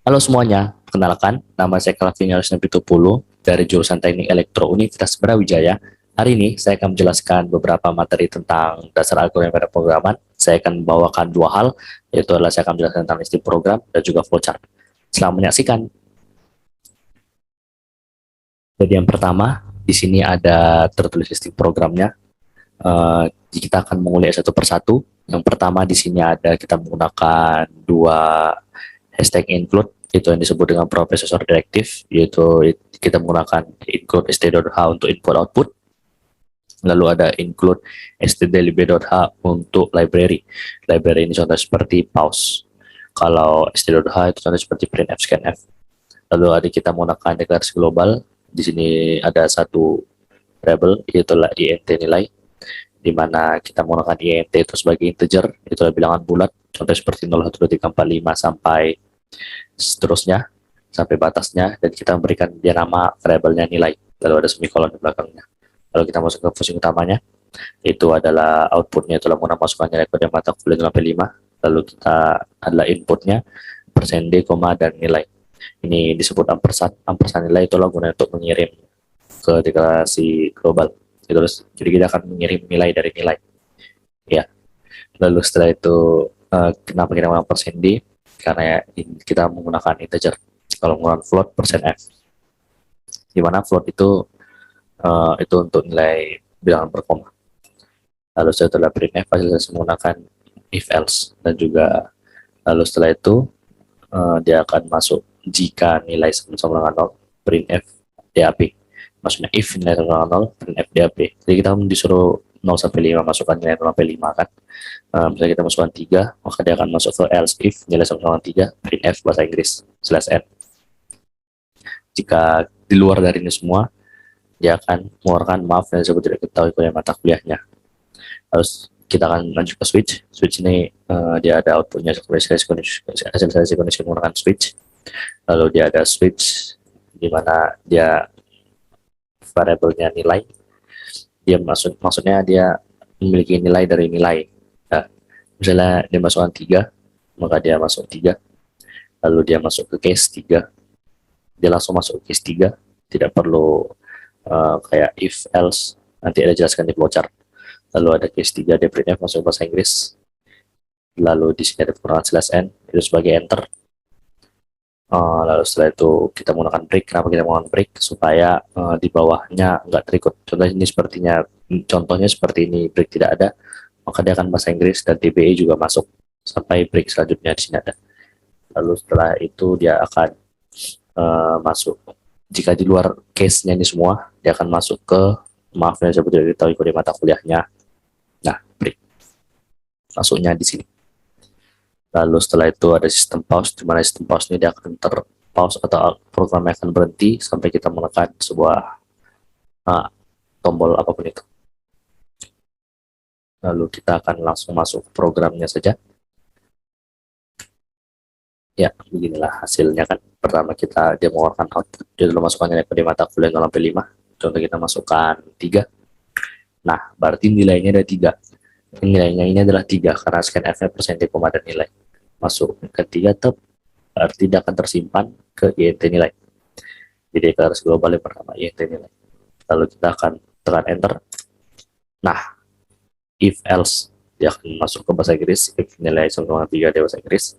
Halo semuanya, perkenalkan, nama saya Calvin Pitupulu dari jurusan Teknik Elektro Universitas Brawijaya. Hari ini saya akan menjelaskan beberapa materi tentang dasar algoritma pada pemrograman. Saya akan membawakan dua hal, yaitu adalah saya akan menjelaskan tentang sistem program dan juga flowchart. Selamat menyaksikan. Jadi yang pertama, di sini ada tertulis sistem programnya. Kita akan mengulik satu persatu. Yang pertama di sini ada kita menggunakan dua hashtag include, itu yang disebut dengan processor directive, yaitu kita menggunakan include std.h untuk input output, lalu ada include stdlib.h untuk library ini contoh seperti pause, kalau std.h itu contoh seperti printf scanf. Lalu ada kita menggunakan deklarasi global. Di sini ada satu variable, yaitu int nilai, di mana kita menggunakan int itu sebagai integer, itu adalah bilangan bulat, contoh seperti 0, 1, 2, 3, 4, 5 sampai seterusnya, sampai batasnya, dan kita memberikan dia nama variabelnya nilai, lalu ada semikolon di belakangnya. Lalu kita masuk ke fungsi utamanya, itu adalah outputnya, itulah menggunakan masukkan nilai kode mata kuliah sampai 5, lalu kita adalah inputnya %d, dan nilai. Ini disebut ampersand. Ampersand nilai itulah guna untuk mengirim ke deklarasi global. Jadi kita akan mengirim nilai dari nilai. Ya. Lalu setelah itu kenapa kita menggunakan %d? Karena kita menggunakan integer. Kalau menggunakan float %f. Di mana float itu untuk nilai bilangan berkoma. Lalu setelah printf hasil saya menggunakan if else, dan juga lalu setelah itu dia akan masuk jika nilai sama dengan 0, printf DAP. Maksudnya if nilai sama dengan 0, printf DAP. Jadi kita disuruh 0 sampai 5, masukkan nilai 0 sampai 5 kan. Misalnya kita masukkan 3, maka dia akan masuk ke else if nilai sama dengan 3, printf bahasa Inggris /n. Jika di luar dari ini semua, dia akan mengeluarkan maaf dan disebut tidak ketahui pada mata kuliahnya. Terus kita akan lanjut ke switch. Switch ini dia ada outputnya hasil kondisi menggunakan switch. Lalu dia ada switch di mana dia variabelnya nilai. Dia maksudnya dia memiliki nilai dari nilai. Nah, misalnya dia masukkan 3, maka dia masuk 3. Lalu dia masuk ke case 3. Dia langsung masuk ke case 3. Tidak perlu kayak if else, nanti ada jelaskan di flowchart. Lalu ada case 3, dia printf masuk bahasa Inggris. Lalu di sini ada penggunaan /n, itu sebagai enter. Lalu setelah itu kita menggunakan break. Kenapa kita menggunakan break? Supaya di bawahnya enggak terikut. Contohnya seperti ini, break tidak ada, maka dia akan bahasa Inggris dan TBE juga masuk sampai break selanjutnya di sini ada. Lalu setelah itu dia akan masuk. Jika di luar case-nya ini semua, dia akan masuk ke maaf yang sebut tidak diketahui kode mata kuliahnya. Nah, break. Masuknya di sini. Lalu setelah itu ada sistem pause, di mana sistem pause ini dia akan terpause atau programnya akan berhenti sampai kita menekan sebuah tombol apapun itu. Lalu kita akan langsung masuk ke programnya saja. Ya, beginilah hasilnya kan. Pertama dia mengeluarkan output, dia dulu masukkan nilai kode mata kuliah 0 sampai 5. Contoh kita masukkan 3. Nah, berarti nilainya ada 3. Nilainya ini adalah 3 karena scanf-nya %, dan nilai. Masuk ke 3 berarti dia akan tersimpan ke int nilai. Jadi deklarasi global yang pertama int nilai. Lalu kita akan tekan enter. Nah, if else dia akan masuk ke bahasa Inggris, if nilai sama dengan 3 dia bahasa Inggris.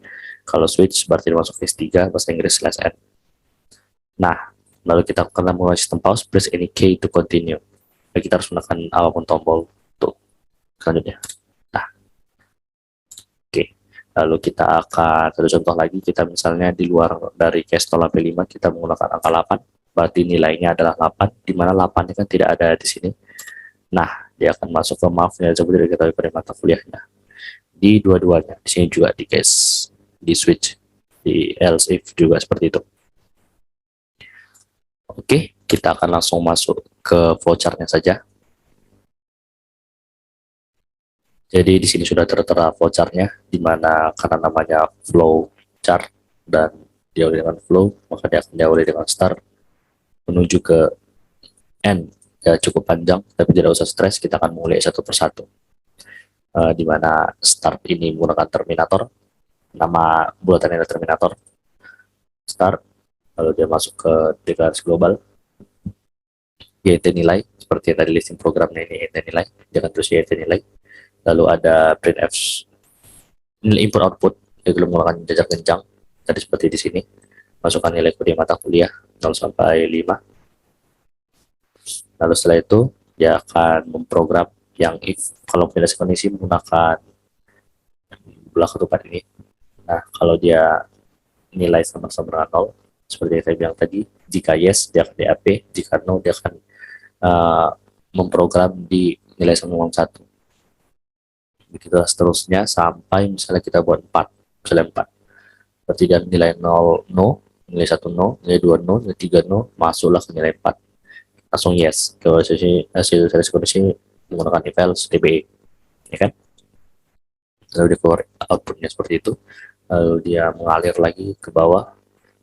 Kalau switch berarti dia masuk case 3 bahasa Inggris /n. Nah, lalu kita akan menggunakan sistem pause, press any key to continue. Jadi kita harus menekan apapun tombol untuk selanjutnya. Nah, oke. Lalu kita akan satu contoh lagi, kita misalnya di luar dari case 0 sampai 5 kita menggunakan angka 8, berarti nilainya adalah 8, di mana 8 kan tidak ada di sini. Nah, dia akan masuk ke maaf yang disebut tidak diketahui pada mata kuliahnya. Di dua-duanya, di sini juga di case, di switch, di else if juga seperti itu. Oke, kita akan langsung masuk ke flowchart-nya saja. Jadi di sini sudah tertera flowchart-nya, di mana karena namanya flowchart dan diawali dengan flow, maka dia akan diawali dengan start menuju ke end. Ya, cukup panjang, tapi tidak usah stres, kita akan mulai satu persatu. Di mana start ini menggunakan terminator, nama bulatannya adalah terminator. start, lalu dia masuk ke deklarasi global, yaitu nilai, seperti yang tadi listing programnya ini yaitu nilai, dia akan terus yaitu nilai. Lalu ada printf nilai input output, dia belum menggunakan jajak genjang, tadi seperti di sini, masukkan nilai kuliah mata kuliah 0 sampai 5. Lalu setelah itu dia akan memprogram yang if kalau pilih kondisi menggunakan belah ketupat ini. Nah, kalau dia nilai sama-sama dengan 0, seperti yang saya bilang tadi, jika yes dia akan DAP, jika no dia akan memprogram di nilai sama dengan 1. Begitu seterusnya sampai misalnya kita buat 4, misalnya 4. Berarti dia nilai 0 no, nilai 1 no, nilai 2 no, nilai 3 no, masuklah ke nilai 4. Langsung yes ke hasil seleksi kondisi menggunakan if else DBE, ya kan? Lalu dia keluar outputnya seperti itu, lalu dia mengalir lagi ke bawah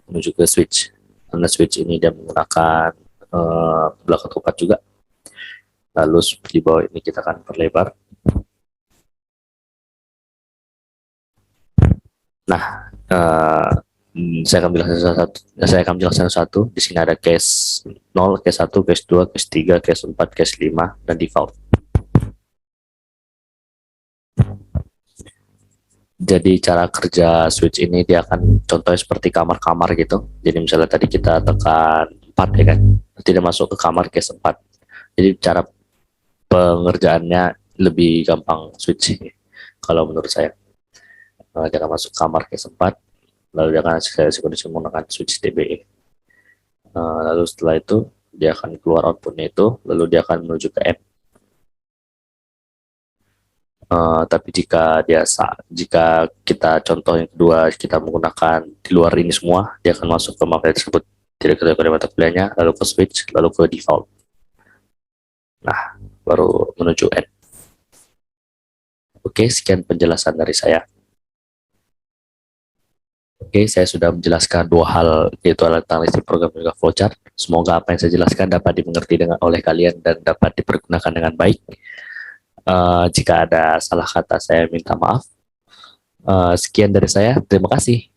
menuju ke switch. Karena switch ini dia menggunakan belakang ketupat juga. Lalu di bawah ini kita akan perlebar. Nah, saya akan jelaskan satu-satu. Di sini ada case 0, case 1, case 2, case 3, case 4, case 5, dan default. Jadi cara kerja switch ini dia akan contohnya seperti kamar-kamar gitu. Jadi misalnya tadi kita tekan 4 ya kan, tidak masuk ke kamar case 4. Jadi cara pengerjaannya lebih gampang switch kalau menurut saya. Dia akan masuk kamar case 4, lalu dia akan kondisi menggunakan switch DBE. Lalu setelah itu dia akan keluar outputnya itu, lalu dia akan menuju ke M. Tapi jika kita contoh yang kedua kita menggunakan di luar ini semua, dia akan masuk ke mapel tersebut, tidak ke mata kuliahnya, lalu ke switch, lalu ke default. Nah, baru menuju end. Oke, sekian penjelasan dari saya. Oke, saya sudah menjelaskan dua hal, yaitu tentang listing program dan juga flowchart. Semoga apa yang saya jelaskan dapat dimengerti oleh kalian dan dapat dipergunakan dengan baik. Jika ada salah kata, saya minta maaf. Sekian dari saya, terima kasih.